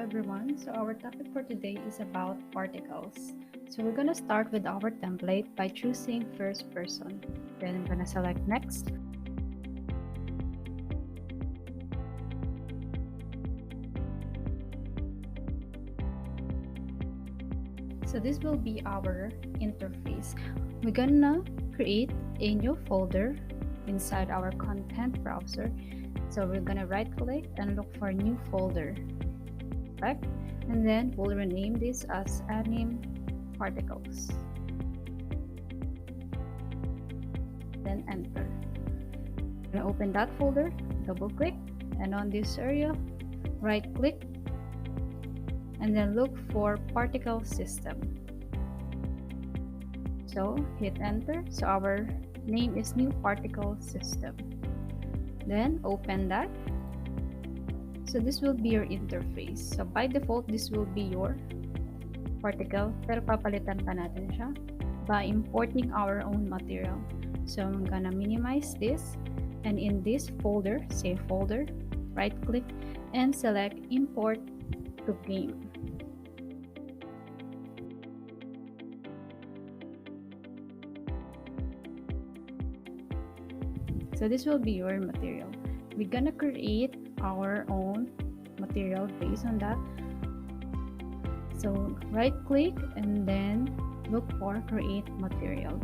everyone. So our topic for today is about particles. So we're gonna start with our template by choosing first person. Then I'm gonna select next. So this will be our interface. We're gonna create a new folder inside our content browser. So we're gonna right click and look for new folder. Right? And then we'll rename this as anim particles. Then enter. I'm gonna open that folder, double click, and on this area, right click, and then look for particle system. So hit enter. So our name is new particle system. Then open that. So this will be your interface. So by default, this will be your particle, pero papalitan pa natin siya by importing our own material. So I'm gonna minimize this, and in this folder, save folder, right click and select import to game. So this will be your material. We're gonna create our own material based on that. So right click and then look for create material.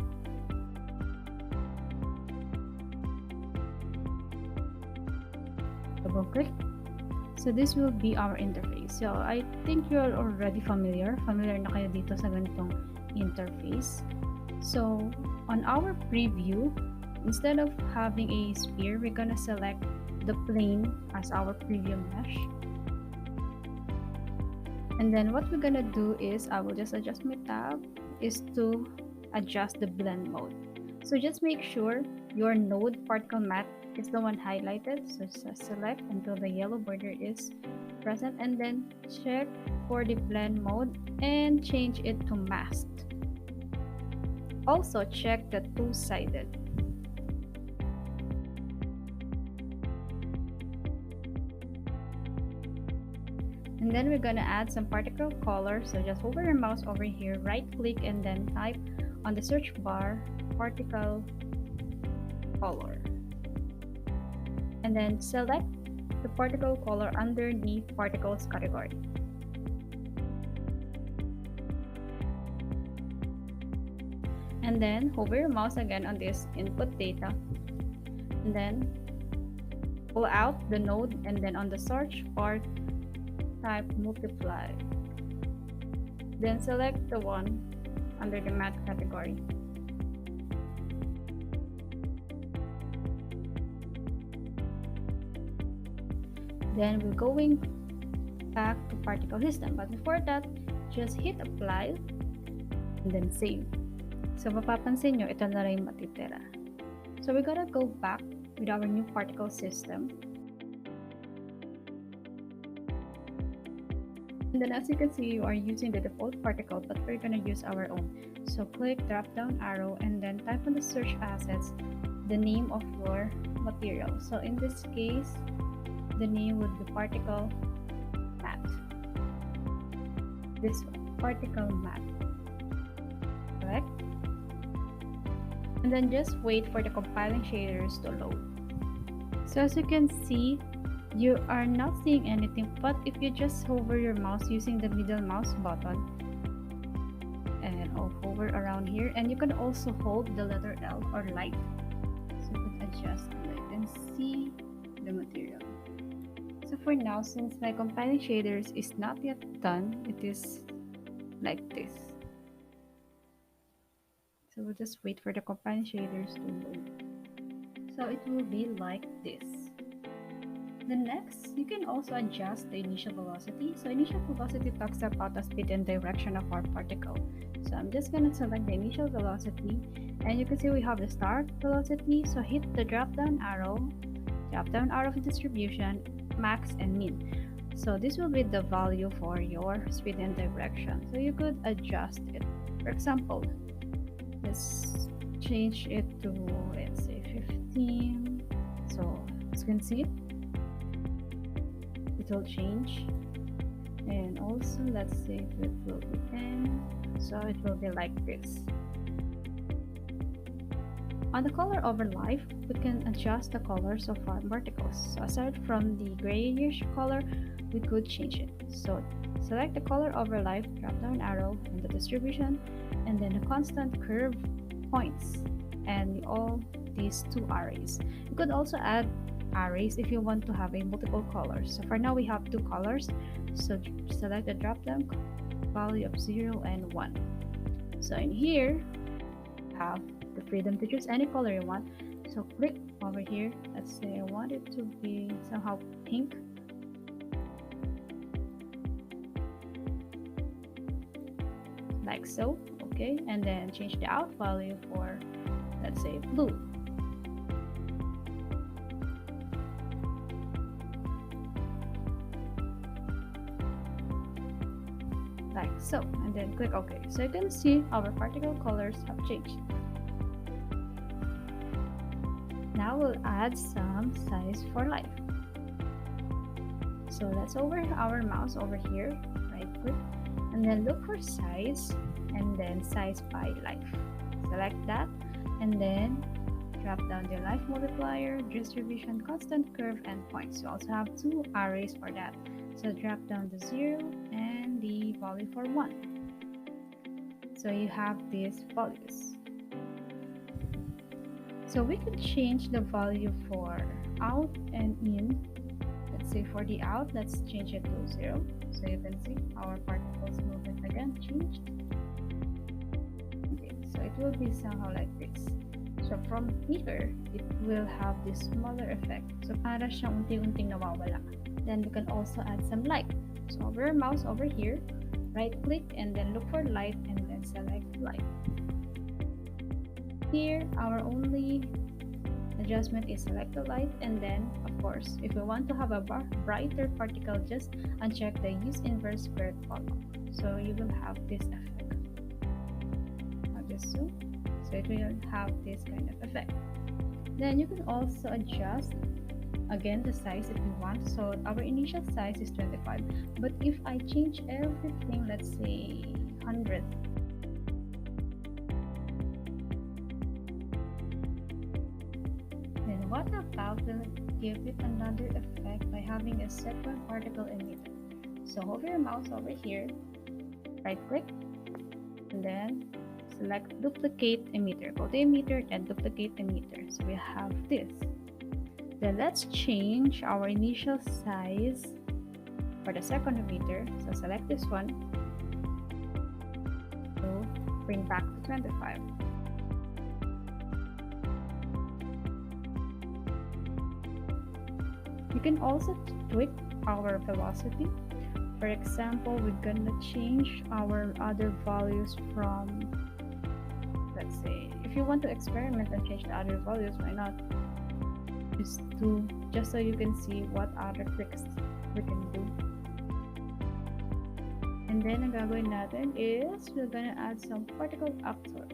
Double click. So this will be our interface. So I think you're already familiar na kayo dito sa ganitong interface. So on our preview, instead of having a sphere, we're gonna select the plane as our preview mesh. And then what we're gonna do is, I will just adjust my tab, is to adjust the blend mode. So just make sure your node particle matte is the one highlighted. So select until the yellow border is present, and then check for the blend mode and change it to masked. Also check the two-sided. And then we're gonna add some particle color. So just hover your mouse over here, right click, and then type on the search bar particle color. And then select the particle color under the particles category. And then hover your mouse again on this input data. And then pull out the node, and then on the search bar, type multiply. Then select the one under the matte category. Then we're going back to particle system. But before that, just hit apply and then save. So mapapansin nyo, ito na rin matitira. So we're gonna go back with our new particle system. And then as you can see, you are using the default particle, but we're gonna use our own. So click drop down arrow and then type on the search assets the name of your material. So in this case, the name would be particle matte. This one, particle matte. Correct? And then just wait for the compiling shaders to load. So as you can see, you are not seeing anything, but if you just hover your mouse using the middle mouse button and hover around here, and you can also hold the letter L or light, so you can adjust the light and see the material. So for now, since my compiling shaders is not yet done, it is like this. So we'll just wait for the compiling shaders to load. So it will be like this. The next, you can also adjust the initial velocity. So initial velocity talks about the speed and direction of our particle. So I'm just going to select the initial velocity, and you can see we have the start velocity. So hit the drop down arrow of distribution, max and min. So this will be the value for your speed and direction. So you could adjust it. For example, let's change it to, let's say, 15. So as you can see, it will change, also, let's say it will be n, so it will be like this. On the color overlay, we can adjust the colors of our particles. So aside from the grayish color, we could change it. So select the color overlay, drop down arrow in the distribution, and then the constant curve points, and all these two arrays. You could also add arrays if you want to have a multiple colors. So for now we have two colors, so select the drop down value of 0 and 1. So in here you have the freedom to choose any color you want. So click over here, let's say I want it to be somehow pink, like so. Okay, and then change the out value for, let's say, blue. Like so, and then click OK. So you can see our particle colors have changed. Now we'll add some size for life. So let's over our mouse over here, right click, and then look for size, and then size by life. Select that, and then drop down the life multiplier, distribution, constant curve, and points. You also have two arrays for that. So drop down the 0 and the value for 1. So you have these values. So we can change the value for out and in. Let's say for the out, let's change it to 0. So you can see our particles movement again changed. Okay, so it will be somehow like this. So from here, it will have this smaller effect. So para siyang unti-unting nawawala. Then we can also add some light. So over your mouse over here, right click and then look for light and then select light. Here, our only adjustment is select the light, and then of course, if we want to have a brighter particle, just uncheck the use inverse squared column. So you will have this effect. I'll just zoom. So it will have this kind of effect. Then you can also adjust again the size if you want. So our initial size is 25, but if I change everything, let's say 100, then what about to give it another effect by having a second particle emitter? So hold your mouse over here, right click, and then select duplicate emitter. Go to emitter and duplicate emitter. So we have this. Then let's change our initial size for the second emitter. So select this one. So bring back to 25. You can also tweak our velocity. For example, we're gonna change our other values from, let's say, if you want to experiment and change the other values, why not? Just so you can see what other tricks we can do. And then ang gagawin natin is we're gonna add some particle actor.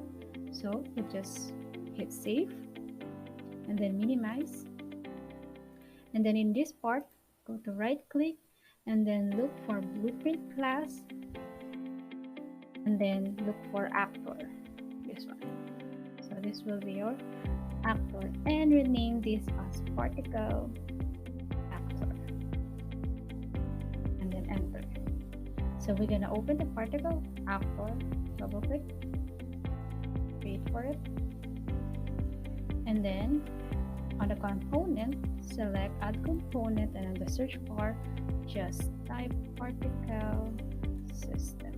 So we just hit save and then minimize. And then in this part, go to right click and then look for blueprint class and then look for actor, this one. So this will be your actor, and rename this as particle actor and then enter. So we're gonna open the particle actor, double click, wait for it, and then on the component, select add component, and on the search bar just type particle system.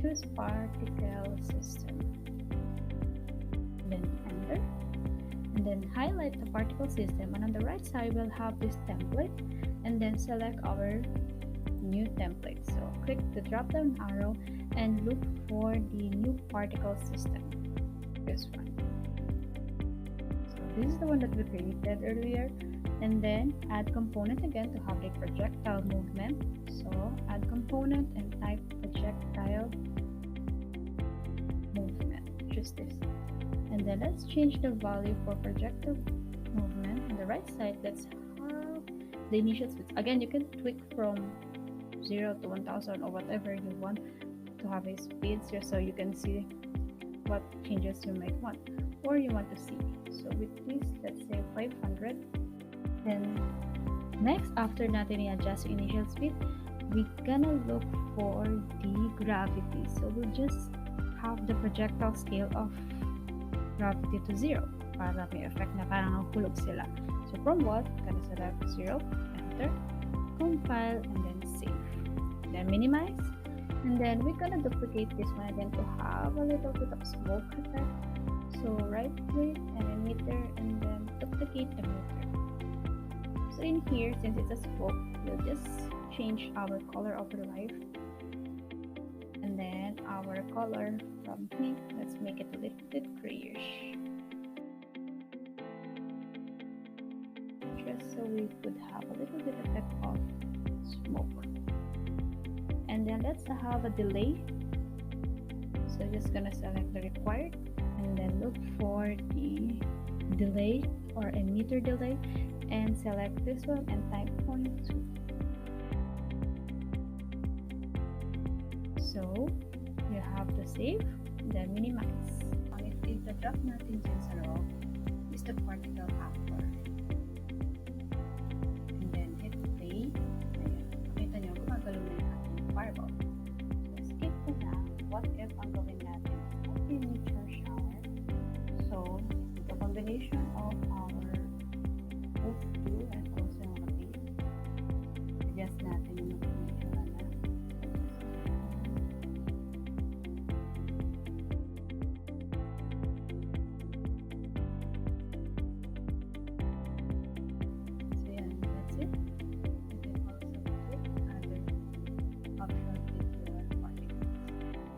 Choose particle system, then enter, and then highlight the particle system, and on the right side we'll have this template, and then select our new template. So click the drop down arrow and look for the new particle system, this one. So this is the one that we created earlier, and then add component again to have a projectile movement. So add component and type projectile movement, just this. And then let's change the value for projectile movement. On the right side, let's have the initial speed. Again, you can tweak from 0 to 1000 or whatever you want to have a speed here, so you can see what changes you might want or you want to see. So with this, let's say 500. Then next, after natin i-adjust yung initial speed, we're gonna look for the gravity. So we'll just have the projectile scale of gravity to 0 para may effect na parang nahulog sila. So from what, gonna select 0, enter, compile, and then save. Then minimize, and then we're gonna duplicate this one again to have a little bit of smoke effect. So right click and emitter, and then duplicate emitter. So in here, since it's a smoke, we'll just change our color overlay, and then our color from pink, let's make it a little bit grayish, just so we could have a little bit effect of smoke. And then let's have a delay, so just gonna select the required and then look for the delay or emitter delay and select this one and type 0.2. So you have to save, then minimize. If the drop natin dyan sa loob is the particle actor.